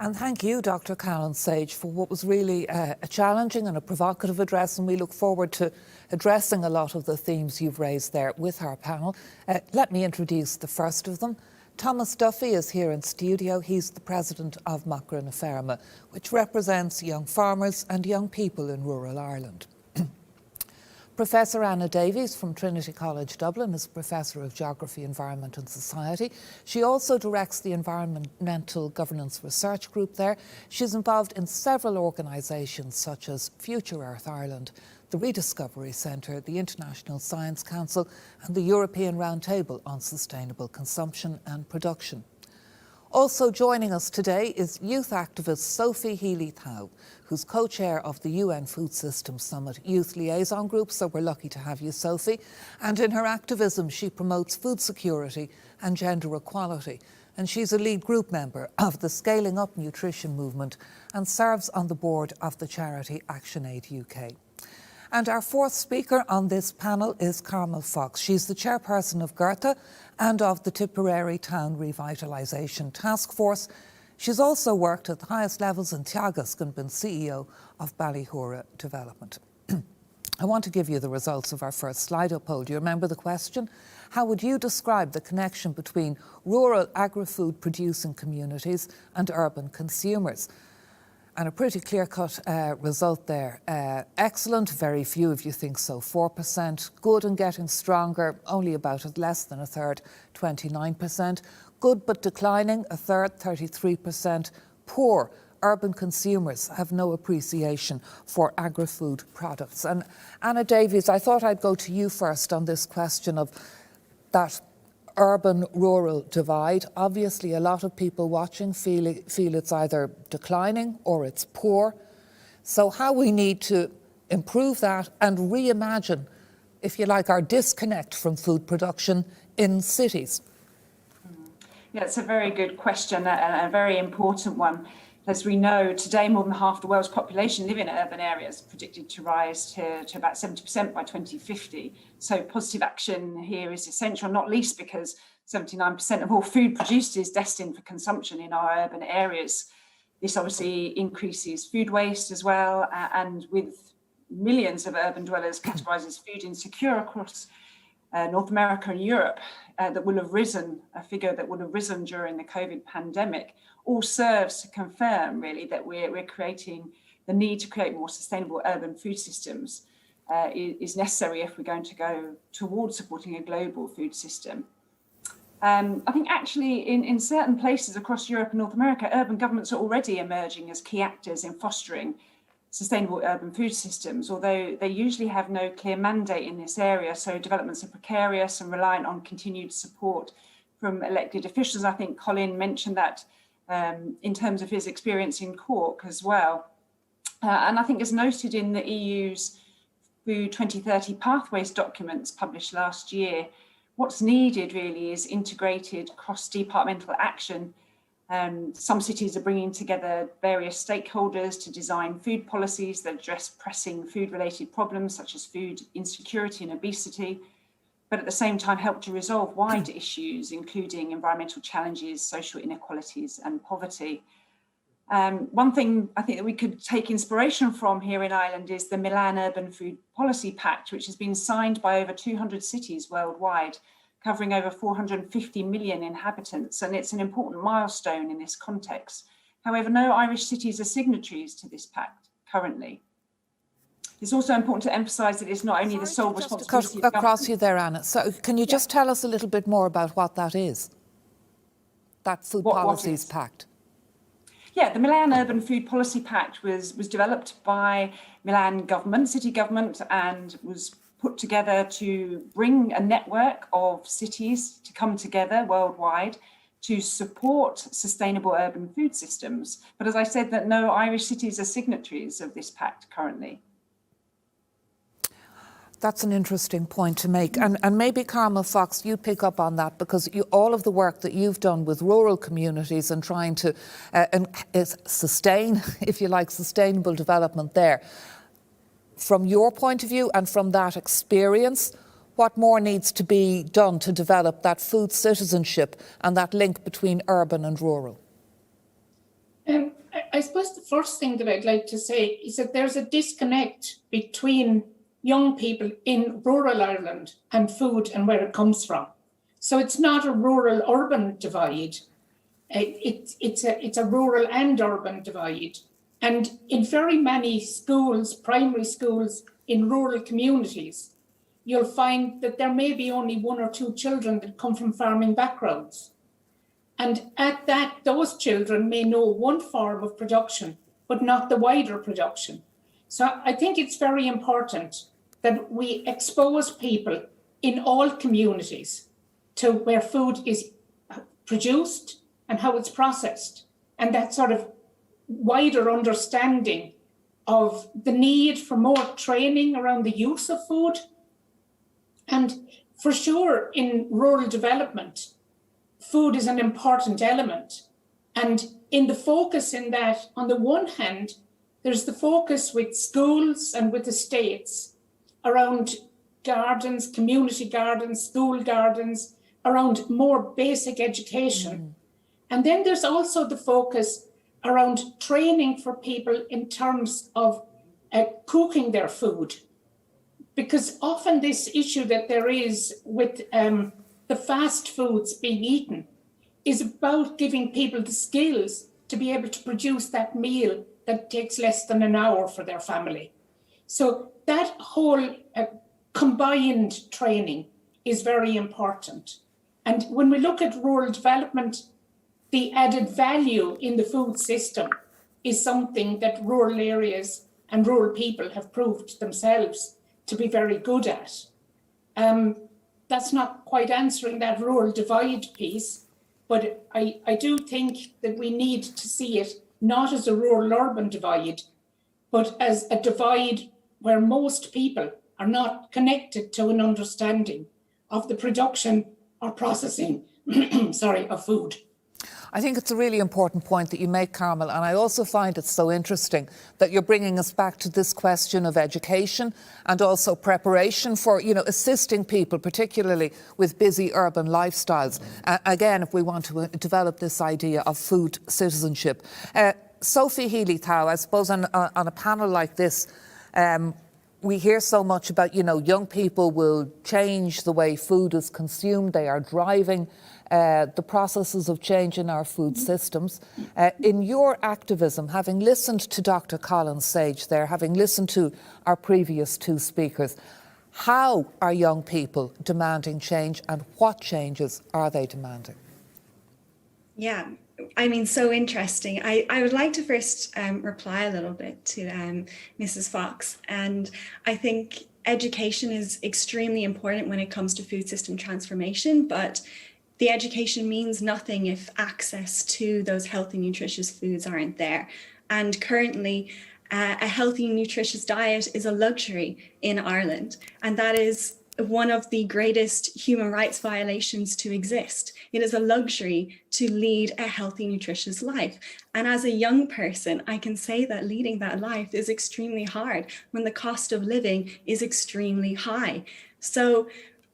And thank you, Dr. Callan Sage, for what was really a challenging and a provocative address, and we look forward to addressing a lot of the themes you've raised there with our panel. Let me introduce the first of them. Thomas Duffy is here in studio. He's the president of Macra and Feirme, which represents young farmers and young people in rural Ireland. Professor Anna Davies from Trinity College Dublin is Professor of Geography, Environment and Society. She also directs the Environmental Governance Research Group there. She's involved in several organisations such as Future Earth Ireland, the Rediscovery Centre, the International Science Council and the European Roundtable on Sustainable Consumption and Production. Also joining us today is youth activist Sophie Healy-Thow, who's co-chair of the UN Food Systems Summit Youth Liaison Group, so we're lucky to have you, Sophie. And in her activism, she promotes food security and gender equality. And she's a lead group member of the Scaling Up Nutrition movement and serves on the board of the charity ActionAid UK. And our fourth speaker on this panel is Carmel Fox. She's the chairperson of Goethe and of the Tipperary Town Revitalisation Task Force. She's also worked at the highest levels in Teagasc and been CEO of Ballyhora Development. I want to give you the results of our first Slido poll. Do you remember the question? How would you describe the connection between rural agri-food producing communities and urban consumers? And a pretty clear-cut result there. Excellent, very few of you think so, 4%. Good and getting stronger, only about less than a third, 29%. Good but declining, a third, 33%. Poor, urban consumers have no appreciation for agri-food products. And Anna Davies, I thought I'd go to you first on this question of that urban-rural divide. Obviously, a lot of people watching feel it's either declining or it's poor. So how we need to improve that and reimagine, if you like, our disconnect from food production in cities. Yeah, it's a very good question and a very important one. As we know, today more than half the world's population live in urban areas, predicted to rise to about 70% by 2050. So positive action here is essential, not least because 79% of all food produced is destined for consumption in our urban areas. This obviously increases food waste as well, and with millions of urban dwellers categorised as food insecure across North America and Europe, that will have risen, a figure that would have risen during the COVID pandemic, all serves to confirm really that we're creating the need to create more sustainable urban food systems is necessary if we're going to go towards supporting a global food system. I think actually in certain places across Europe and North America, urban governments are already emerging as key actors in fostering sustainable urban food systems, although they usually have no clear mandate in this area. So developments are precarious and reliant on continued support from elected officials. I think Colin mentioned that in terms of his experience in Cork as well. And I think as noted in the EU's Food 2030 Pathways documents published last year, what's needed really is integrated cross-departmental action. Some cities are bringing together various stakeholders to design food policies that address pressing food-related problems such as food insecurity and obesity, but at the same time help to resolve wider issues, including environmental challenges, social inequalities and poverty. One thing I think that we could take inspiration from here in Ireland is the Milan Urban Food Policy Pact, which has been signed by over 200 cities worldwide, covering over 450 million inhabitants, and it's an important milestone in this context. However, no Irish cities are signatories to this pact currently. It's also important to emphasise that it's not only the sole responsibility of across you there, Anna. So can you just tell us a little bit more about what that is? That Food Policies Pact. Yeah, the Milan Urban Food Policy Pact was developed by Milan government, city government, and was put together to bring a network of cities to come together worldwide to support sustainable urban food systems. But as I said, that no Irish cities are signatories of this pact currently. That's an interesting point to make. And maybe, Carmel Fox, you pick up on that, because all of the work that you've done with rural communities and trying to sustain, if you like, sustainable development there. From your point of view and from that experience, what more needs to be done to develop that food citizenship and that link between urban and rural? I suppose the first thing that I'd like to say is that there's a disconnect between young people in rural Ireland and food and where it comes from. So it's not a rural-urban divide. It's a rural and urban divide. And in very many schools, primary schools in rural communities, you'll find that there may be only 1 or 2 children that come from farming backgrounds. And at that, those children may know one form of production, but not the wider production. So I think it's very important that we expose people in all communities to where food is produced and how it's processed, and that sort of wider understanding of the need for more training around the use of food. And for sure, in rural development, food is an important element. And in the focus in that, on the one hand, there's the focus with schools and with the states around gardens, community gardens, school gardens, around more basic education. And then there's also the focus around training for people in terms of cooking their food. Because often this issue that there is with the fast foods being eaten is about giving people the skills to be able to produce that meal that takes less than an hour for their family. So that whole combined training is very important. And when we look at rural development, the added value in the food system is something that rural areas and rural people have proved themselves to be very good at. That's not quite answering that rural divide piece, but I do think that we need to see it not as a rural-urban divide, but as a divide where most people are not connected to an understanding of the production or processing, of food. I think it's a really important point that you make, Carmel, and I also find it so interesting that you're bringing us back to this question of education and also preparation for, assisting people, particularly with busy urban lifestyles. Again, if we want to develop this idea of food citizenship. Sophie Healy-Thow, I suppose on a panel like this, we hear so much about, young people will change the way food is consumed. They are driving the processes of change in our food systems. In your activism, having listened to Dr. Colin Sage there, having listened to our previous 2 speakers, how are young people demanding change and what changes are they demanding? Yeah, so interesting. I would like to first reply a little bit to Mrs. Fox. And I think education is extremely important when it comes to food system transformation, but the education means nothing if access to those healthy, nutritious foods aren't there. And currently, a healthy, nutritious diet is a luxury in Ireland. And that is one of the greatest human rights violations to exist. It is a luxury to lead a healthy, nutritious life. And as a young person, I can say that leading that life is extremely hard when the cost of living is extremely high. So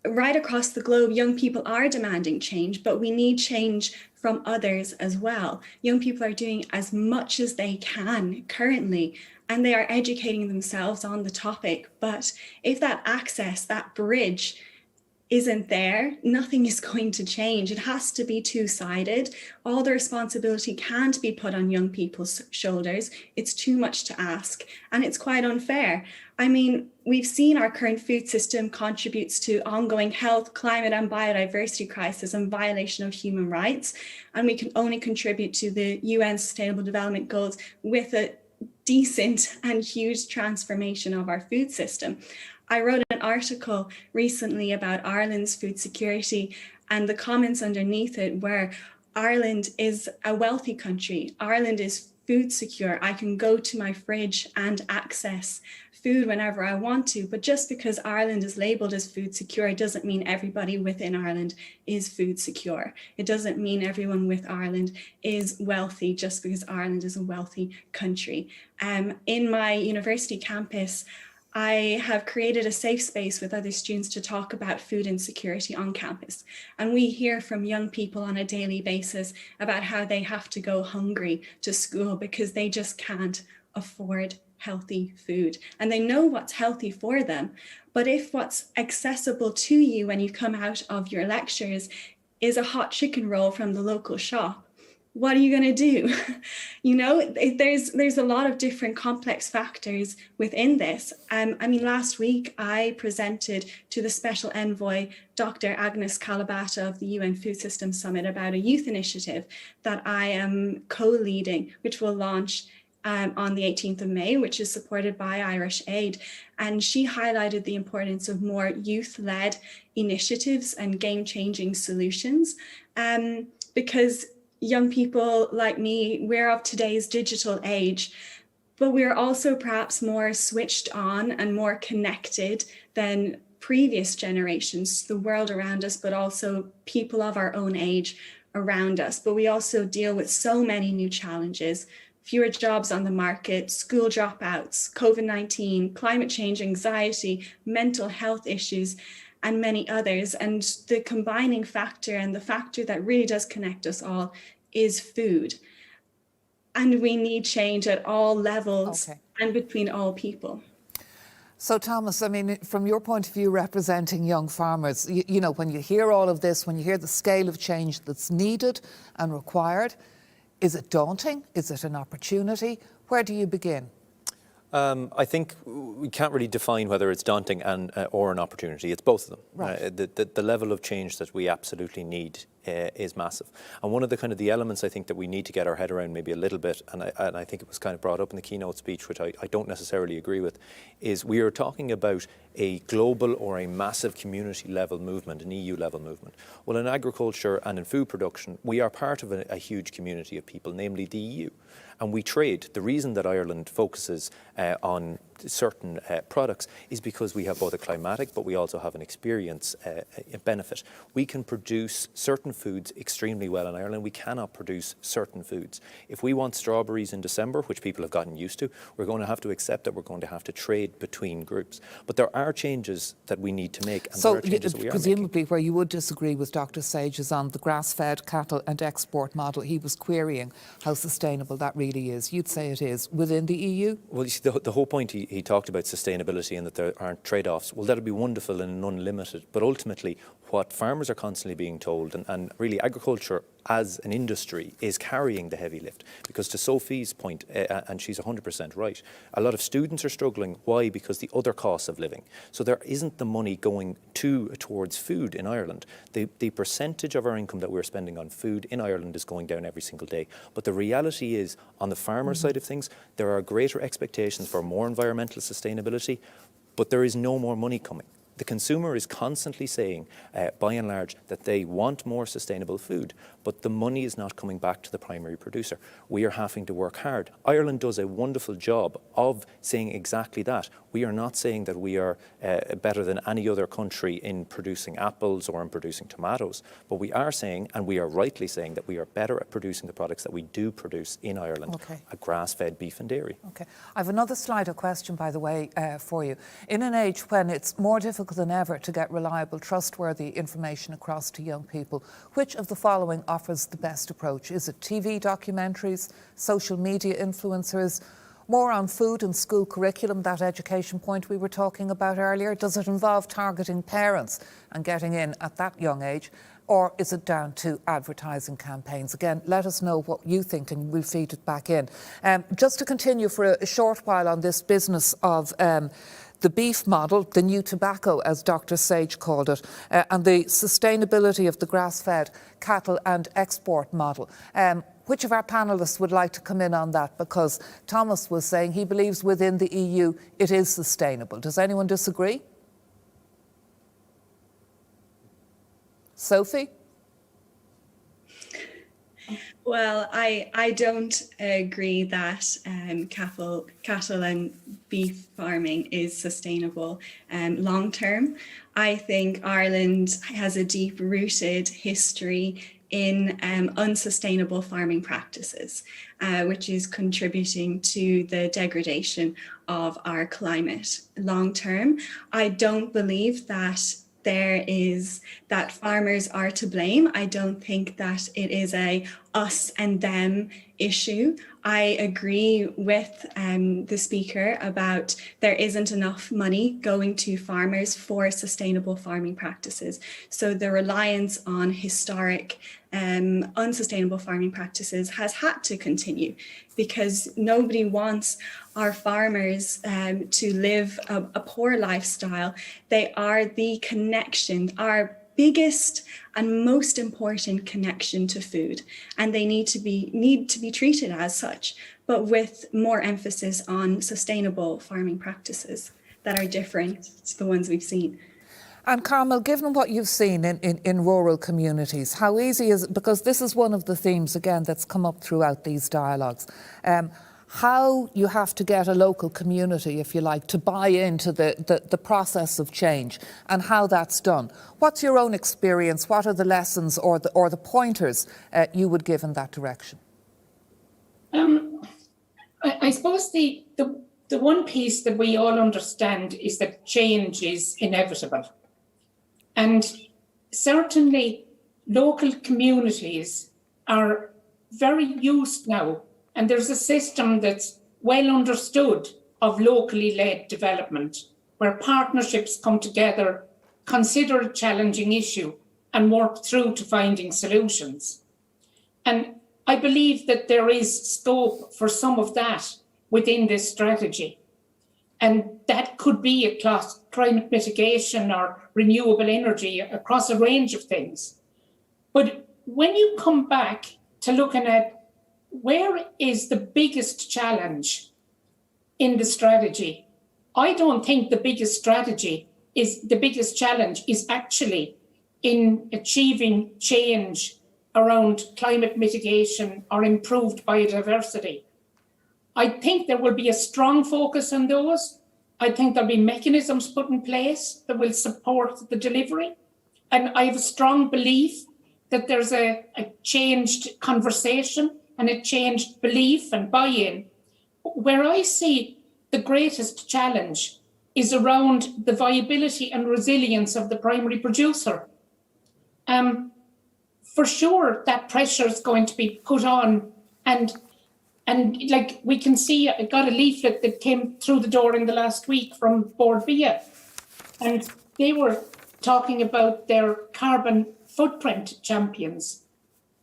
right across the globe, young people are demanding change, but we need change from others as well. Young people are doing as much as they can currently, and they are educating themselves on the topic. But if that access, that bridge isn't there, nothing is going to change. It has to be two-sided. All the responsibility can't be put on young people's shoulders. It's too much to ask, and it's quite unfair. We've seen our current food system contributes to ongoing health, climate and biodiversity crisis and violation of human rights. And we can only contribute to the UN Sustainable Development Goals with a decent and huge transformation of our food system. I wrote an article recently about Ireland's food security, and the comments underneath it were, Ireland is a wealthy country. Ireland is food secure. I can go to my fridge and access food whenever I want to. But just because Ireland is labelled as food secure doesn't mean everybody within Ireland is food secure. It doesn't mean everyone with Ireland is wealthy just because Ireland is a wealthy country. In my university campus, I have created a safe space with other students to talk about food insecurity on campus. And we hear from young people on a daily basis about how they have to go hungry to school because they just can't afford healthy food. And they know what's healthy for them. But if what's accessible to you when you come out of your lectures is a hot chicken roll from the local shop, what are you going to do? You know, there's a lot of different complex factors within this. I mean, last week I presented to the Special Envoy, Dr. Agnes Kalabata of the UN Food Systems Summit, about a youth initiative that I am co-leading, which will launch on the 18th of May, which is supported by Irish Aid. And she highlighted the importance of more youth-led initiatives and game-changing solutions, because young people like me, we're of today's digital age, but we're also perhaps more switched on and more connected than previous generations, the world around us, but also people of our own age around us. But we also deal with so many new challenges: fewer jobs on the market, school dropouts, COVID-19, climate change, anxiety, mental health issues, and many others. And the combining factor, and the factor that really does connect us all, is food. And we need change at all levels and between all people. So Thomas, I mean, from your point of view, representing young farmers, you know, when you hear all of this, when you hear the scale of change that's needed and required, is it daunting? Is it an opportunity? Where do you begin? I think we can't really define whether it's daunting and or an opportunity. It's both of them. Right. The level of change that we absolutely need is massive. And one of the kind of the elements I think that we need to get our head around maybe a little bit, and I think it was kind of brought up in the keynote speech, which I don't necessarily agree with, is we are talking about a global or a massive community level movement, an EU level movement. Well, in agriculture and in food production, we are part of a huge community of people, namely the EU. And we trade. The reason that Ireland focuses on certain products is because we have both a climatic, but we also have an experience benefit. We can produce certain foods extremely well in Ireland. We cannot produce certain foods. If we want strawberries in December, which people have gotten used to, we're going to have to accept that we're going to have to trade between groups. But there are changes that we need to make. And so there are changes we are presumably making. Where you would disagree with Dr. Sage is on the grass-fed cattle and export model. He was querying how sustainable that really is. You'd say it is within the EU? Well, you see, the whole point he talked about sustainability and that there aren't trade-offs. Well, that would be wonderful and unlimited. But ultimately, what farmers are constantly being told, and really agriculture as an industry is carrying the heavy lift. Because to Sophie's point, and she's 100% right, a lot of students are struggling. Why? Because the other costs of living. So there isn't the money going towards food in Ireland. The percentage of our income that we're spending on food in Ireland is going down every single day. But the reality is, on the farmer side of things, there are greater expectations for more environmental sustainability, but there is no more money coming. The consumer is constantly saying, by and large, that they want more sustainable food, but the money is not coming back to the primary producer. We are having to work hard. Ireland does a wonderful job of saying exactly that. We are not saying that we are better than any other country in producing apples or in producing tomatoes, but we are saying, and we are rightly saying, that we are better at producing the products that we do produce in Ireland, a grass-fed beef and dairy. Okay. I have another slide of question, by the way, for you. In an age when it's more difficult than ever to get reliable, trustworthy information across to young people, which of the following offers the best approach? Is it TV documentaries, social media influencers, more on food and school curriculum, that education point we were talking about earlier? Does it involve targeting parents and getting in at that young age? Or is it down to advertising campaigns? Again, let us know what you think and we'll feed it back in. Just to continue for a short while on this business of the beef model, the new tobacco, as Dr. Sage called it, and the sustainability of the grass-fed cattle and export model. Which of our panellists would like to come in on that? Because Thomas was saying he believes within the EU it is sustainable. Does anyone disagree? Sophie? Well, I don't agree that cattle and beef farming is sustainable long term. I think Ireland has a deep-rooted history in unsustainable farming practices, which is contributing to the degradation of our climate long term. I don't believe that that farmers are to blame. I don't think that it is a us and them issue. I agree with the speaker about there isn't enough money going to farmers for sustainable farming practices. So the reliance on historic unsustainable farming practices has had to continue, because nobody wants our farmers to live a poor lifestyle. They are the connection, our biggest and most important connection to food, and they need to be treated as such, but with more emphasis on sustainable farming practices that are different to the ones we've seen. And Carmel, given what you've seen in rural communities, how easy is it, because this is one of the themes again that's come up throughout these dialogues, how you have to get a local community, if you like, to buy into the process of change and how that's done. What's your own experience? What are the lessons or the pointers you would give in that direction? I suppose the one piece that we all understand is that change is inevitable. And certainly local communities are very used now, and there's a system that's well understood of locally led development, where partnerships come together, consider a challenging issue, and work through to finding solutions. And I believe that there is scope for some of that within this strategy. And that could be across climate mitigation or renewable energy, across a range of things. But when you come back to looking at where is the biggest challenge in the strategy, I don't think the biggest challenge is actually in achieving change around climate mitigation or improved biodiversity. I think there will be a strong focus on those. I think there'll be mechanisms put in place that will support the delivery. And I have a strong belief that there's a changed conversation and a changed belief and buy-in. Where I see the greatest challenge is around the viability and resilience of the primary producer. For sure, that pressure is going to be put on, and like we can see, I got a leaflet that came through the door in the last week from Board Bia, and they were talking about their carbon footprint champions.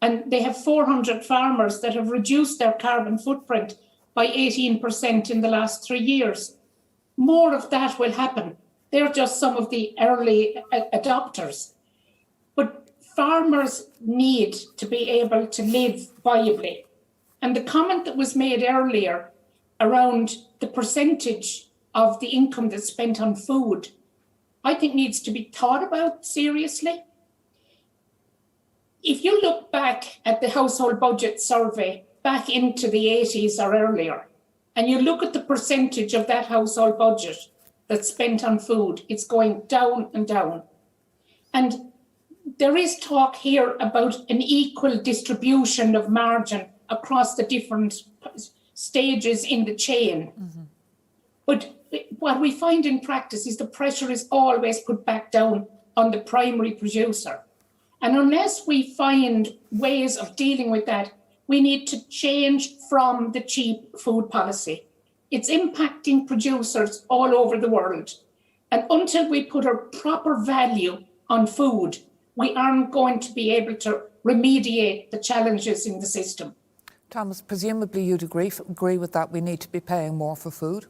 And they have 400 farmers that have reduced their carbon footprint by 18% in the last 3 years. More of that will happen. They're just some of the early adopters. But farmers need to be able to live viably. And the comment that was made earlier around the percentage of the income that's spent on food, I think needs to be thought about seriously. If you look back at the household budget survey back into the 80s or earlier, and you look at the percentage of that household budget that's spent on food, it's going down and down. And there is talk here about an equal distribution of margin across the different stages in the chain. Mm-hmm. But what we find in practice is the pressure is always put back down on the primary producer. And unless we find ways of dealing with that, we need to change from the cheap food policy. It's impacting producers all over the world. And until we put a proper value on food, we aren't going to be able to remediate the challenges in the system. Thomas, presumably you'd agree with that. We need to be paying more for food.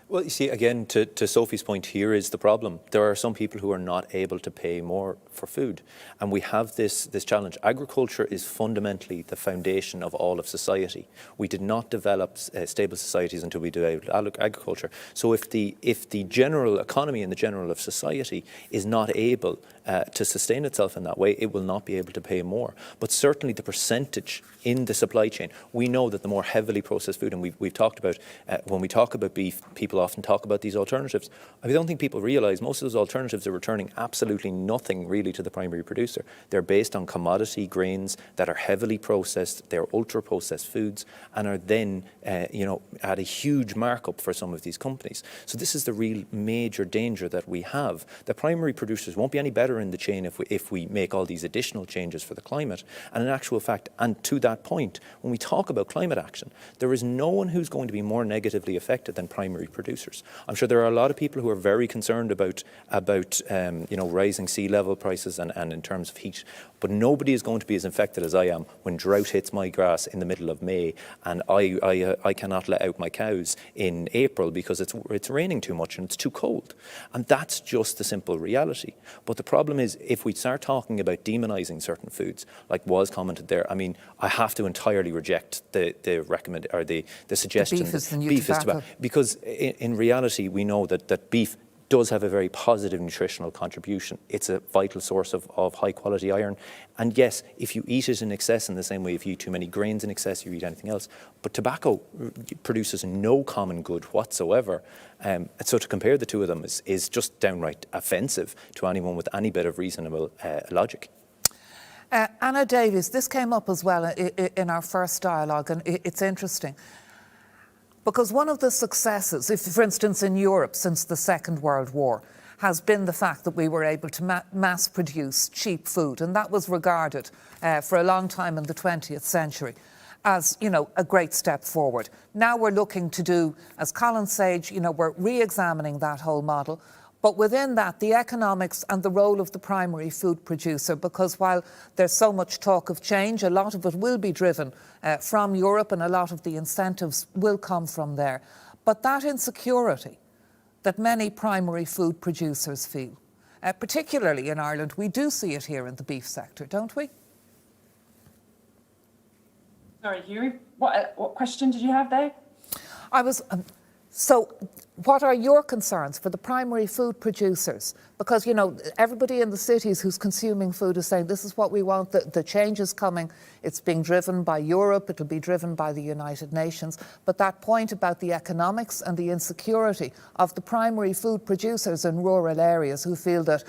Well, you see, again, to Sophie's point, here is the problem. There are some people who are not able to pay more for food. And we have this challenge. Agriculture is fundamentally the foundation of all of society. We did not develop stable societies until we developed agriculture. So if the general economy and the general of society is not able to sustain itself in that way, it will not be able to pay more. But certainly the percentage in the supply chain, we know that the more heavily processed food, and we've talked about, when we talk about beef, people people often talk about these alternatives. I don't think people realise most of those alternatives are returning absolutely nothing really to the primary producer. They're based on commodity grains that are heavily processed, they're ultra-processed foods, and are then, at a huge markup for some of these companies. So this is the real major danger that we have. The primary producers won't be any better in the chain if we make all these additional changes for the climate. And in actual fact, and to that point, when we talk about climate action, there is no one who's going to be more negatively affected than primary producers. I'm sure there are a lot of people who are very concerned about rising sea level prices and in terms of heat, but nobody is going to be as affected as I am when drought hits my grass in the middle of May and I cannot let out my cows in April because it's raining too much and it's too cold. And that's just the simple reality. But the problem is, if we start talking about demonising certain foods, like was commented there, I mean, I have to entirely reject the suggestion that beef is tobacco, because in reality we know that beef does have a very positive nutritional contribution. It's a vital source of high quality iron. And yes, if you eat it in excess, in the same way if you eat too many grains in excess, you eat anything else. But tobacco produces no common good whatsoever. So to compare the two of them is just downright offensive to anyone with any bit of reasonable logic. Anna Davies, this came up as well in our first dialogue, and it's interesting. Because one of the successes, if for instance in Europe since the Second World War, has been the fact that we were able to mass produce cheap food, and that was regarded for a long time in the 20th century as, a great step forward. Now we're looking to do, as Colin Sage, we're re-examining that whole model. But within that, the economics and the role of the primary food producer, because while there's so much talk of change, a lot of it will be driven from Europe and a lot of the incentives will come from there. But that insecurity that many primary food producers feel, particularly in Ireland, we do see it here in the beef sector, don't we? Sorry, Hugh, what question did you have there? So what are your concerns for the primary food producers? Because, everybody in the cities who's consuming food is saying this is what we want, the change is coming, it's being driven by Europe, it'll be driven by the United Nations. But that point about the economics and the insecurity of the primary food producers in rural areas who feel that,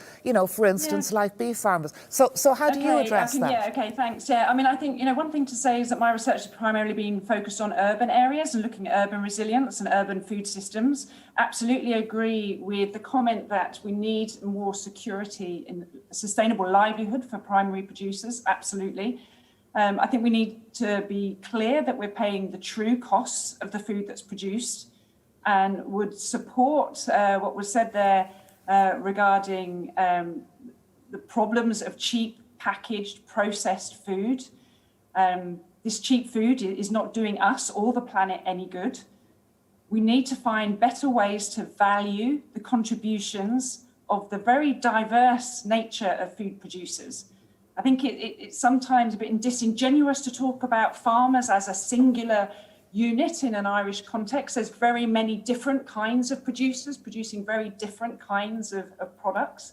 for instance, like beef farmers. So how do you address that? Yeah, okay, thanks. Yeah, I mean, I think, one thing to say is that my research has primarily been focused on urban areas and looking at urban resilience and urban food systems. Absolutely agree with the comment that we need more security in sustainable livelihood for primary producers. Absolutely. I think we need to be clear that we're paying the true costs of the food that's produced, and would support what was said there regarding the problems of cheap packaged processed food. This cheap food is not doing us or the planet any good. We need to find better ways to value the contributions of the very diverse nature of food producers. I think it's sometimes a bit disingenuous to talk about farmers as a singular unit in an Irish context. There's very many different kinds of producers producing very different kinds of products.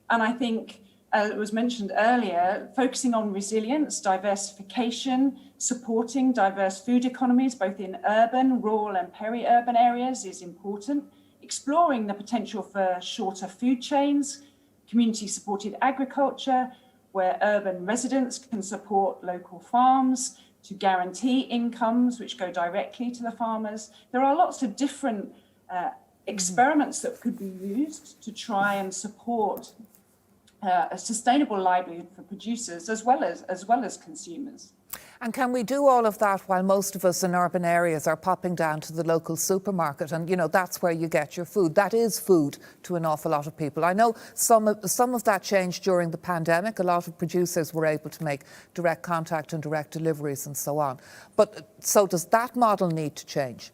And I think, as it was mentioned earlier, focusing on resilience, diversification, supporting diverse food economies, both in urban, rural and peri-urban areas is important. Exploring the potential for shorter food chains, community-supported agriculture, where urban residents can support local farms to guarantee incomes which go directly to the farmers. There are lots of different experiments that could be used to try and support a sustainable livelihood for producers as well as consumers. And can we do all of that while most of us in urban areas are popping down to the local supermarket and, that's where you get your food? That is food to an awful lot of people. I know some of that changed during the pandemic. A lot of producers were able to make direct contact and direct deliveries and so on. But so does that model need to change?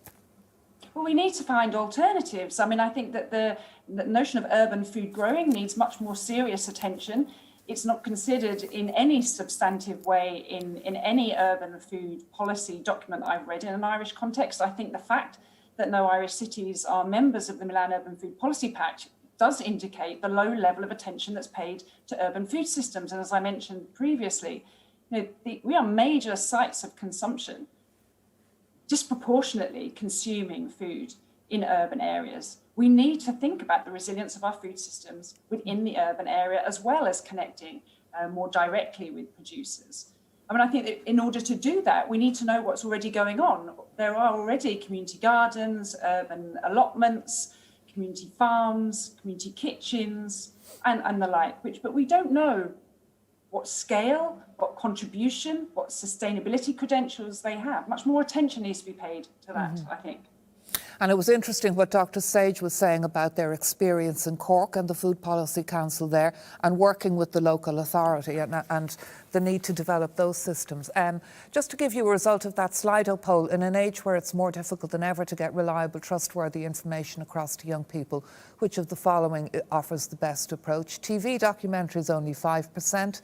Well, we need to find alternatives. I mean, I think that the notion of urban food growing needs much more serious attention. It's not considered in any substantive way in any urban food policy document I've read in an Irish context. I think the fact that no Irish cities are members of the Milan Urban Food Policy Pact does indicate the low level of attention that's paid to urban food systems. And as I mentioned previously, we are major sites of consumption, disproportionately consuming food. in urban areas. We need to think about the resilience of our food systems within the urban area, as well as connecting more directly with producers. I mean, I think that in order to do that, we need to know what's already going on. There are already community gardens, urban allotments, community farms, community kitchens, and the like, but we don't know what scale, what contribution, what sustainability credentials they have. Much more attention needs to be paid to that, I think. And it was interesting what Dr. Sage was saying about their experience in Cork and the Food Policy Council there, and working with the local authority and the need to develop those systems. Just to give you a result of that Slido poll, in an age where it's more difficult than ever to get reliable, trustworthy information across to young people, which of the following offers the best approach? TV documentaries, only 5%.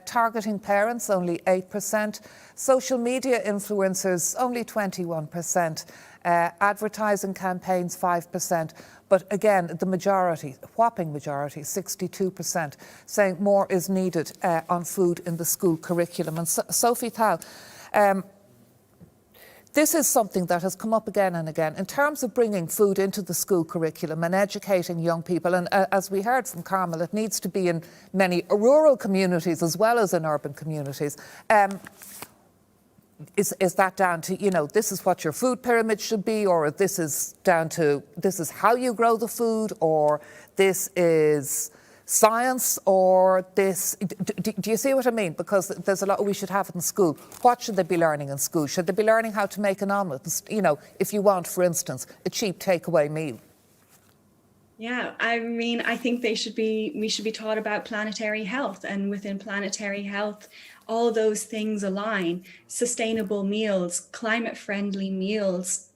Targeting parents, only 8%. Social media influencers, only 21%. Advertising campaigns, 5%. But again, the majority, whopping majority, 62%, saying more is needed on food in the school curriculum. And Sophie Healy-Thow, this is something that has come up again and again in terms of bringing food into the school curriculum and educating young people. And as we heard from Carmel, it needs to be in many rural communities as well as in urban communities. Is that down to, you know, this is what your food pyramid should be, or this is down to, this is how you grow the food, or this is science, or this, do you see what I mean? Because there's a lot we should have in school. What should they be learning in school? Should they be learning how to make an omelette? You know, if you want, for instance, a cheap takeaway meal. Yeah, I mean, I think we should be taught about planetary health, and within planetary health, all those things align: sustainable meals, climate-friendly meals,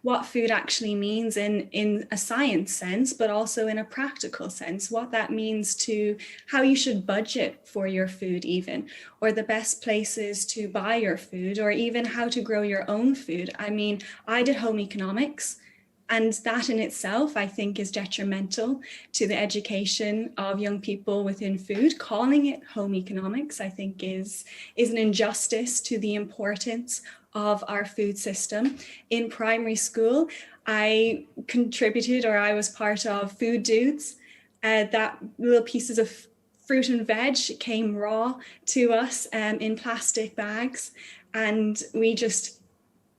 what food actually means in a science sense, but also in a practical sense, what that means to how you should budget for your food even, or the best places to buy your food, or even how to grow your own food. I mean, I did home economics, and that in itself, I think, is detrimental to the education of young people within food. Calling it home economics, I think, is an injustice to the importance of our food system. In primary school, I contributed, or I was part of Food Dudes. That little pieces of fruit and veg came raw to us in plastic bags, and we just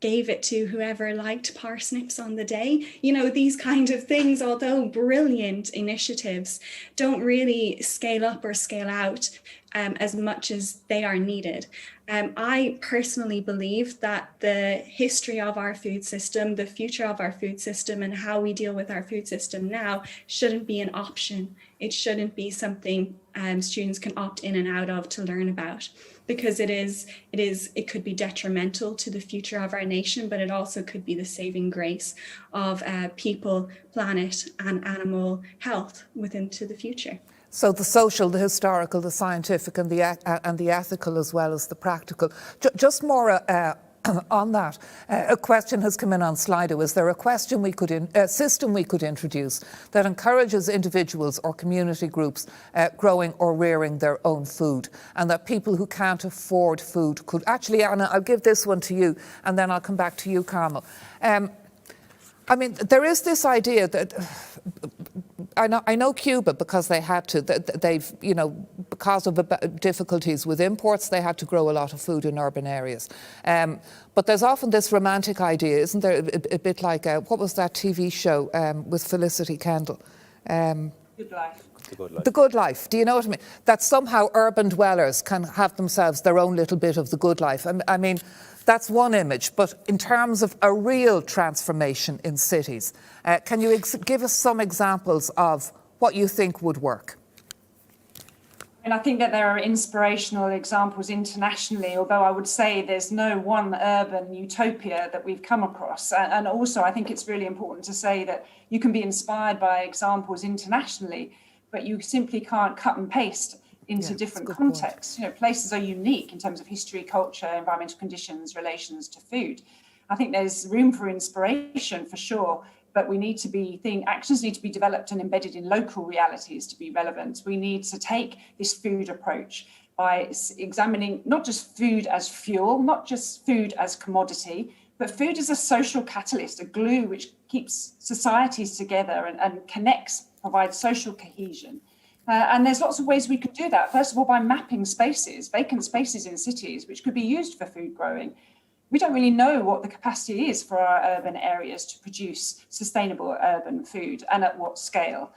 gave it to whoever liked parsnips on the day. You know, these kind of things, although brilliant initiatives, don't really scale up or scale out as much as they are needed. I personally believe that the history of our food system, the future of our food system, and how we deal with our food system now shouldn't be an option. It shouldn't be something students can opt in and out of to learn about, because it could be detrimental to the future of our nation, but it also could be the saving grace of people, planet, and animal health into the future. So the social, the historical, the scientific, and the ethical, as well as the practical. Just more on that, a question has come in on Slido. Is there a system we could introduce that encourages individuals or community groups growing or rearing their own food, and that people who can't afford food could actually? Anna, I'll give this one to you, and then I'll come back to you, Carmel. I mean, there is this idea that I know Cuba, because they had to. They've, you know, because of difficulties with imports, they had to grow a lot of food in urban areas. But there's often this romantic idea, isn't there? A bit like what was that TV show with Felicity Kendall? Good Life. The Good Life. The Good Life. Do you know what I mean? That somehow urban dwellers can have themselves their own little bit of the good life. I mean, that's one image, but in terms of a real transformation in cities, can you give us some examples of what you think would work? And I think that there are inspirational examples internationally, although I would say there's no one urban utopia that we've come across. And also, I think it's really important to say that you can be inspired by examples internationally, but you simply can't cut and paste into different contexts. You know, places are unique in terms of history, culture, environmental conditions, relations to food. I think there's room for inspiration for sure, but we need to actions need to be developed and embedded in local realities to be relevant. We need to take this food approach by examining not just food as fuel, not just food as commodity, But food is a social catalyst, a glue which keeps societies together and connects, provides social cohesion. And there's lots of ways we could do that. First of all, by mapping spaces, vacant spaces in cities, which could be used for food growing. We don't really know what the capacity is for our urban areas to produce sustainable urban food and at what scale.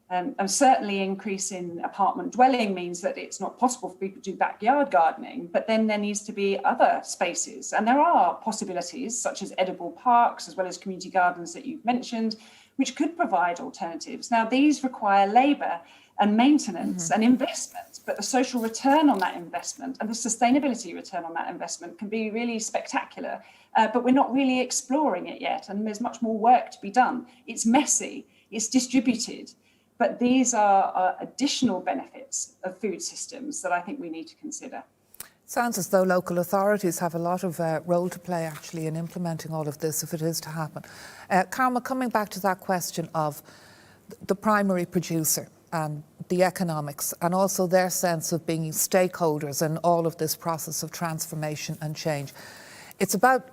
And certainly increase in apartment dwelling means that it's not possible for people to do backyard gardening, but then there needs to be other spaces. And there are possibilities such as edible parks, as well as community gardens that you've mentioned, which could provide alternatives. Now, these require labour and maintenance and investment, but the social return on that investment and the sustainability return on that investment can be really spectacular, but we're not really exploring it yet. And there's much more work to be done. It's messy, it's distributed. But these are additional benefits of food systems that I think we need to consider. Sounds as though local authorities have a lot of role to play actually in implementing all of this if it is to happen. Carmel, coming back to that question of the primary producer and the economics and also their sense of being stakeholders in all of this process of transformation and change. It's about,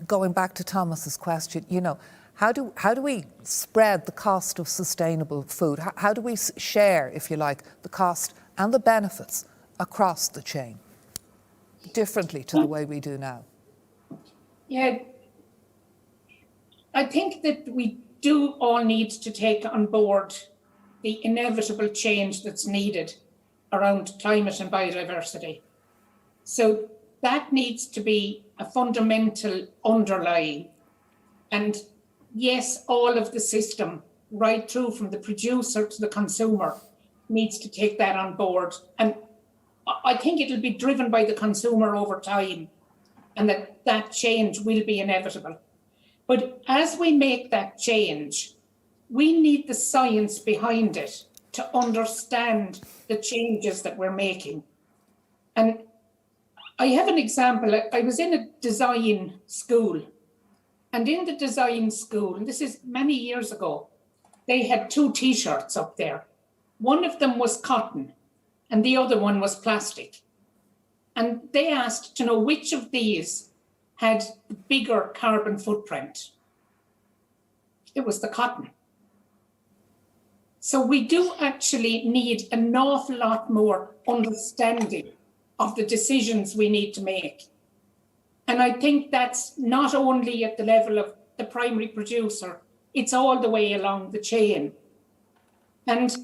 going back to Thomas's question, you know, how do we spread the cost of sustainable food? How do we share, if you like, the cost and the benefits across the chain differently to the way we do now? Yeah, I think that we do all need to take on board the inevitable change that's needed around climate and biodiversity. So that needs to be a fundamental underlying. And yes, all of the system, right through from the producer to the consumer, needs to take that on board. And I think it'll be driven by the consumer over time, and that change will be inevitable. But as we make that change, we need the science behind it to understand the changes that we're making. And I have an example. I was in a design school, and in the design school, and this is many years ago, they had two T-shirts up there. One of them was cotton and the other one was plastic. And they asked to know which of these had the bigger carbon footprint. It was the cotton. So we do actually need an awful lot more understanding of the decisions we need to make. And I think that's not only at the level of the primary producer, it's all the way along the chain. And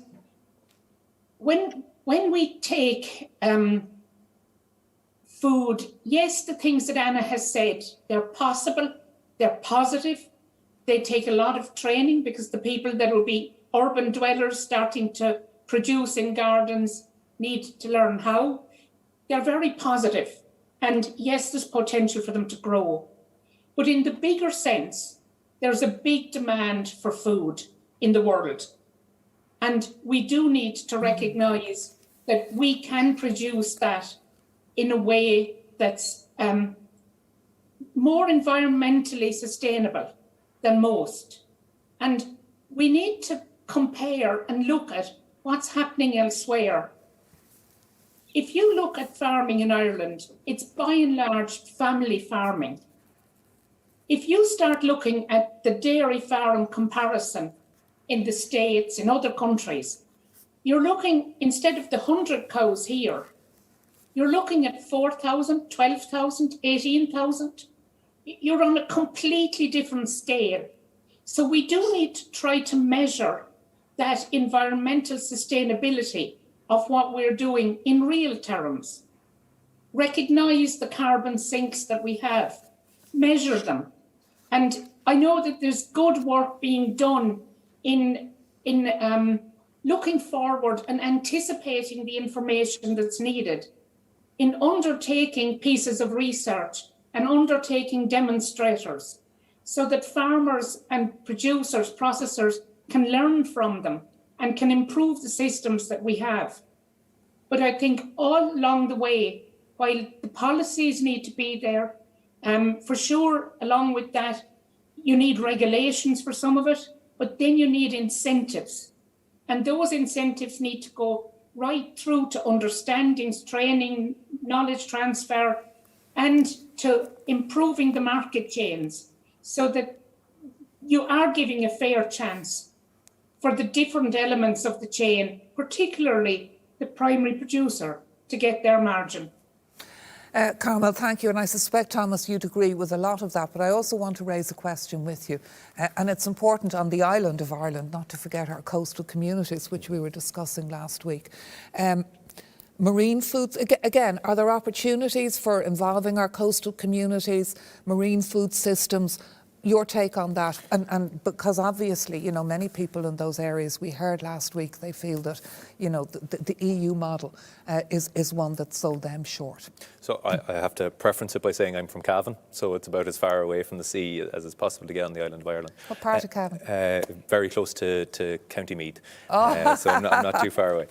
when we take food, yes, the things that Anna has said, they're possible, they're positive, they take a lot of training because the people that will be urban dwellers starting to produce in gardens need to learn how. They're very positive. And yes, there's potential for them to grow. But in the bigger sense, there's a big demand for food in the world. And we do need to recognise that we can produce that in a way that's more environmentally sustainable than most. And we need to compare and look at what's happening elsewhere. If you look at farming in Ireland, it's by and large family farming. If you start looking at the dairy farm comparison in the States, in other countries, you're looking, instead of the 100 cows here, you're looking at 4,000, 12,000, 18,000. You're on a completely different scale. So we do need to try to measure that environmental sustainability of what we're doing in real terms. Recognise the carbon sinks that we have, measure them. And I know that there's good work being done in looking forward and anticipating the information that's needed, in undertaking pieces of research and undertaking demonstrators so that farmers and producers, processors can learn from them and can improve the systems that we have. But I think all along the way, while the policies need to be there, for sure, along with that, you need regulations for some of it, but then you need incentives. And those incentives need to go right through to understandings, training, knowledge transfer, and to improving the market chains so that you are giving a fair chance for the different elements of the chain, particularly the primary producer, to get their margin. Carmel, thank you. And I suspect, Thomas, you'd agree with a lot of that. But I also want to raise a question with you. And it's important on the island of Ireland not to forget our coastal communities, which we were discussing last week. Marine foods, again, are there opportunities for involving our coastal communities, marine food systems? Your take on that, and because obviously, you know, many people in those areas, we heard last week, they feel that, you know, the EU model is one that sold them short. So I have to preference it by saying I'm from Cavan, so it's about as far away from the sea as is possible to get on the island of Ireland. What part of Cavan? Very close to County Meath, so I'm not too far away.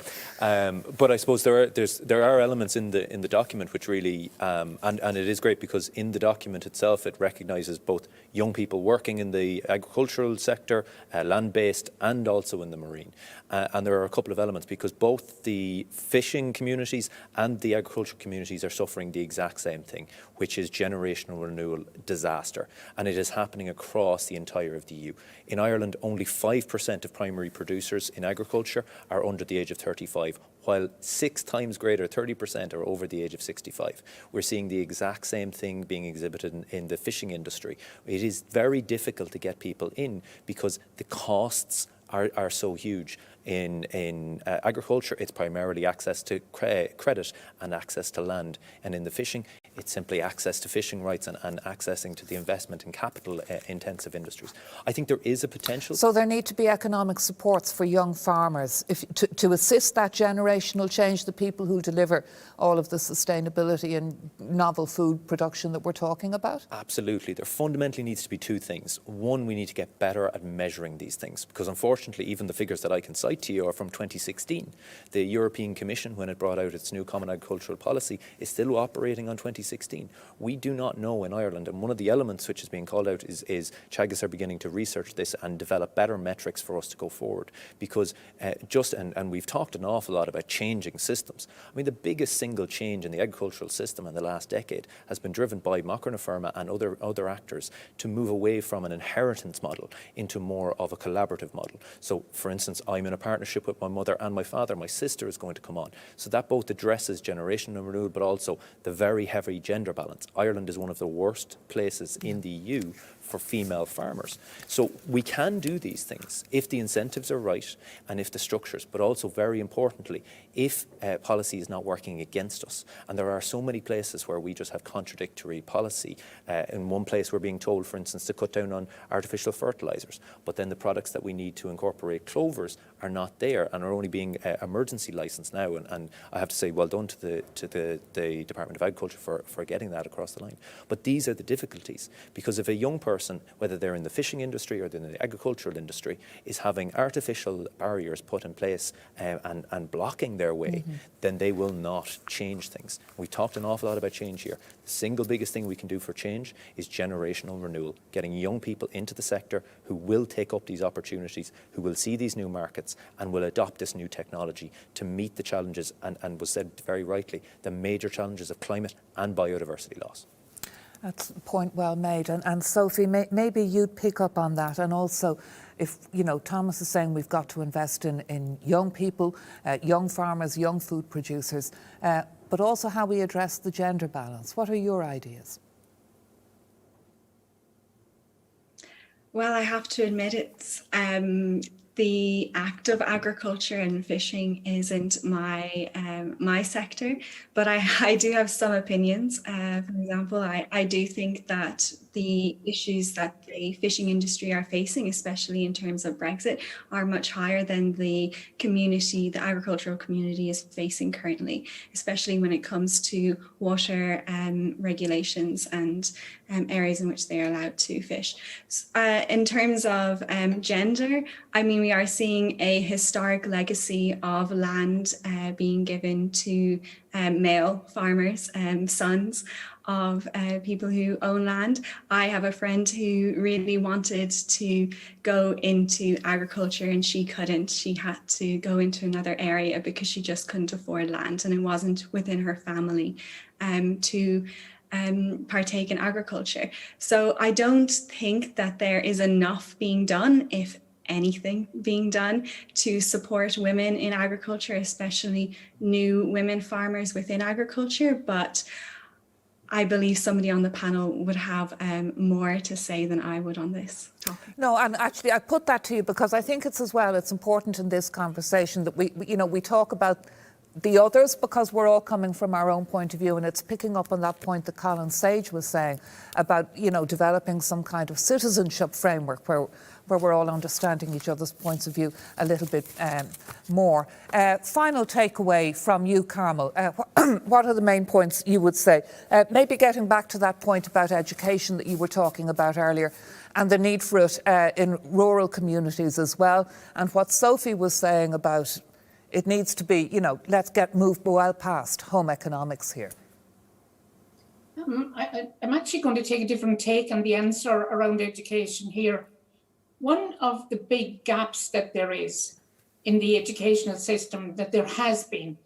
But I suppose there are elements in the document which really, and it is great because in the document itself it recognises both young people working in the agricultural sector, land-based, and also in the marine. And there are a couple of elements because both the fishing communities and the agricultural communities are suffering the exact same thing, which is generational renewal disaster. And it is happening across the entire of the EU. In Ireland, only 5% of primary producers in agriculture are under the age of 35, while 6 times greater, 30%, are over the age of 65. We're seeing the exact same thing being exhibited in the fishing industry. It is very difficult to get people in because the costs are so huge. In agriculture, it's primarily access to credit and access to land. And in the fishing, it's simply access to fishing rights and accessing to the investment in capital-intensive industries. I think there is a potential. So there need to be economic supports for young farmers to assist that generational change, the people who deliver all of the sustainability and novel food production that we're talking about? Absolutely. There fundamentally needs to be 2 things. One, we need to get better at measuring these things because unfortunately, even the figures that I can cite to you are from 2016. The European Commission, when it brought out its new Common Agricultural Policy, is still operating on 2016. We do not know in Ireland, and one of the elements which is being called out is Teagasc are beginning to research this and develop better metrics for us to go forward because and we've talked an awful lot about changing systems. I mean, the biggest single change in the agricultural system in the last decade has been driven by Macra and Feirme and other actors to move away from an inheritance model into more of a collaborative model. So, for instance, I'm in a partnership with my mother and my father. My sister is going to come on. So that both addresses generational renewal, but also the very heavy gender balance. Ireland is one of the worst places in the EU for female farmers. So we can do these things if the incentives are right and if the structures, but also very importantly, if policy is not working against us. And there are so many places where we just have contradictory policy. In one place we're being told, for instance, to cut down on artificial fertilisers, but then the products that we need to incorporate clovers are not there and are only being emergency licensed now. And I have to say well done to the Department of Agriculture for getting that across the line. But these are the difficulties because if a young person, whether they're in the fishing industry or in the agricultural industry, is having artificial barriers put in place and blocking their way, then they will not change things. We've talked an awful lot about change here. The single biggest thing we can do for change is generational renewal, getting young people into the sector who will take up these opportunities, who will see these new markets and will adopt this new technology to meet the challenges, and was said very rightly, the major challenges of climate and biodiversity loss. That's a point well made. And Sophie, maybe you'd pick up on that. And also, if, you know, Thomas is saying we've got to invest in young people, young farmers, young food producers, but also how we address the gender balance. What are your ideas? Well, I have to admit it's the act of agriculture and fishing isn't my sector, but I do have some opinions. For example, I do think that the issues that the fishing industry are facing, especially in terms of Brexit, are much higher than the agricultural community is facing currently, especially when it comes to water regulations and areas in which they are allowed to fish. In terms of gender, I mean, we are seeing a historic legacy of land being given to male farmers, sons of people who own land. I have a friend who really wanted to go into agriculture and she couldn't. She had to go into another area because she just couldn't afford land and it wasn't within her family to partake in agriculture. So I don't think that there is enough being done, if anything being done, to support women in agriculture, especially new women farmers within agriculture. But I believe somebody on the panel would have more to say than I would on this topic. No, and actually I put that to you because I think it's important in this conversation that we talk about the others, because we're all coming from our own point of view, and it's picking up on that point that Colin Sage was saying about, developing some kind of citizenship framework where we're all understanding each other's points of view a little bit more. Final takeaway from you, Carmel. What are the main points you would say? Maybe getting back to that point about education that you were talking about earlier, and the need for it in rural communities as well, and what Sophie was saying about it needs to be, let's move well past home economics here. I'm actually going to take a different take on the answer around education here. One of the big gaps that there is in the educational system, that there has been,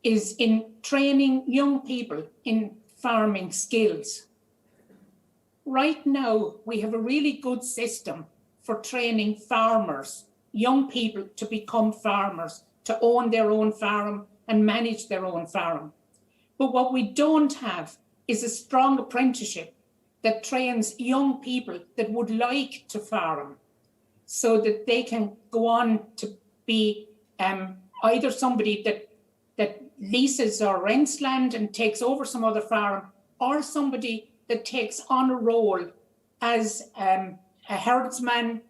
is in training young people in farming skills. Right now, we have a really good system for training farmers, young people, to become farmers, to own their own farm and manage their own farm. But what we don't have is a strong apprenticeship that trains young people that would like to farm, so that they can go on to be either somebody that leases or rents land and takes over some other farm, or somebody that takes on a role as a herdsman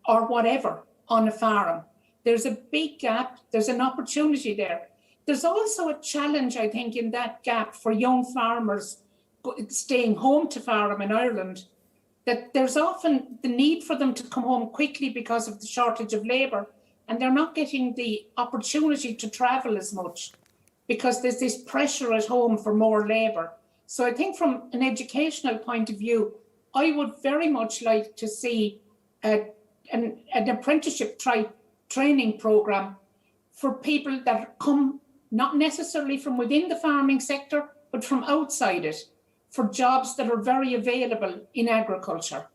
or whatever on a farm. There's a big gap. There's an opportunity there. There's also a challenge, I think, in that gap for young farmers staying home to farm in Ireland, that there's often the need for them to come home quickly because of the shortage of labour, and they're not getting the opportunity to travel as much because there's this pressure at home for more labour. So I think from an educational point of view, I would very much like to see an apprenticeship training programme for people that come not necessarily from within the farming sector, but from outside it, for jobs that are very available in agriculture.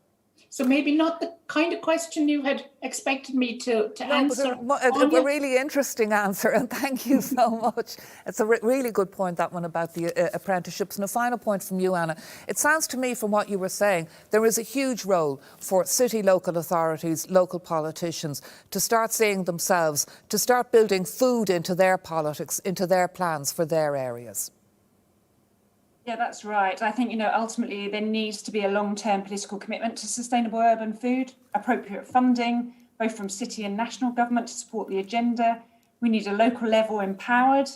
So maybe not the kind of question you had expected me to answer. A really interesting answer, and thank you so much. It's a really good point, that one about the apprenticeships. And a final point from you, Anna. It sounds to me from what you were saying, there is a huge role for city local authorities, local politicians, to start seeing themselves, to start building food into their politics, into their plans for their areas. Yeah, that's right. I think, ultimately there needs to be a long-term political commitment to sustainable urban food, appropriate funding, both from city and national government to support the agenda. We need a local level empowered,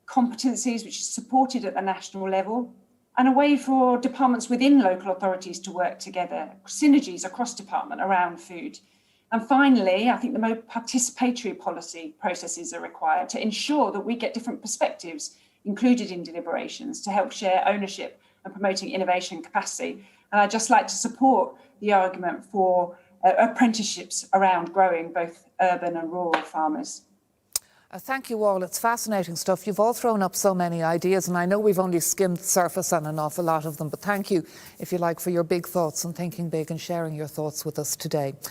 competencies which is supported at the national level, and a way for departments within local authorities to work together, synergies across department around food. And finally, I think the more participatory policy processes are required to ensure that we get different perspectives included in deliberations to help share ownership and promoting innovation capacity. And I'd just like to support the argument for apprenticeships around growing both urban and rural farmers. Thank you all. It's fascinating stuff. You've all thrown up so many ideas, and I know we've only skimmed the surface on an awful lot of them, but thank you, if you like, for your big thoughts and thinking big and sharing your thoughts with us today.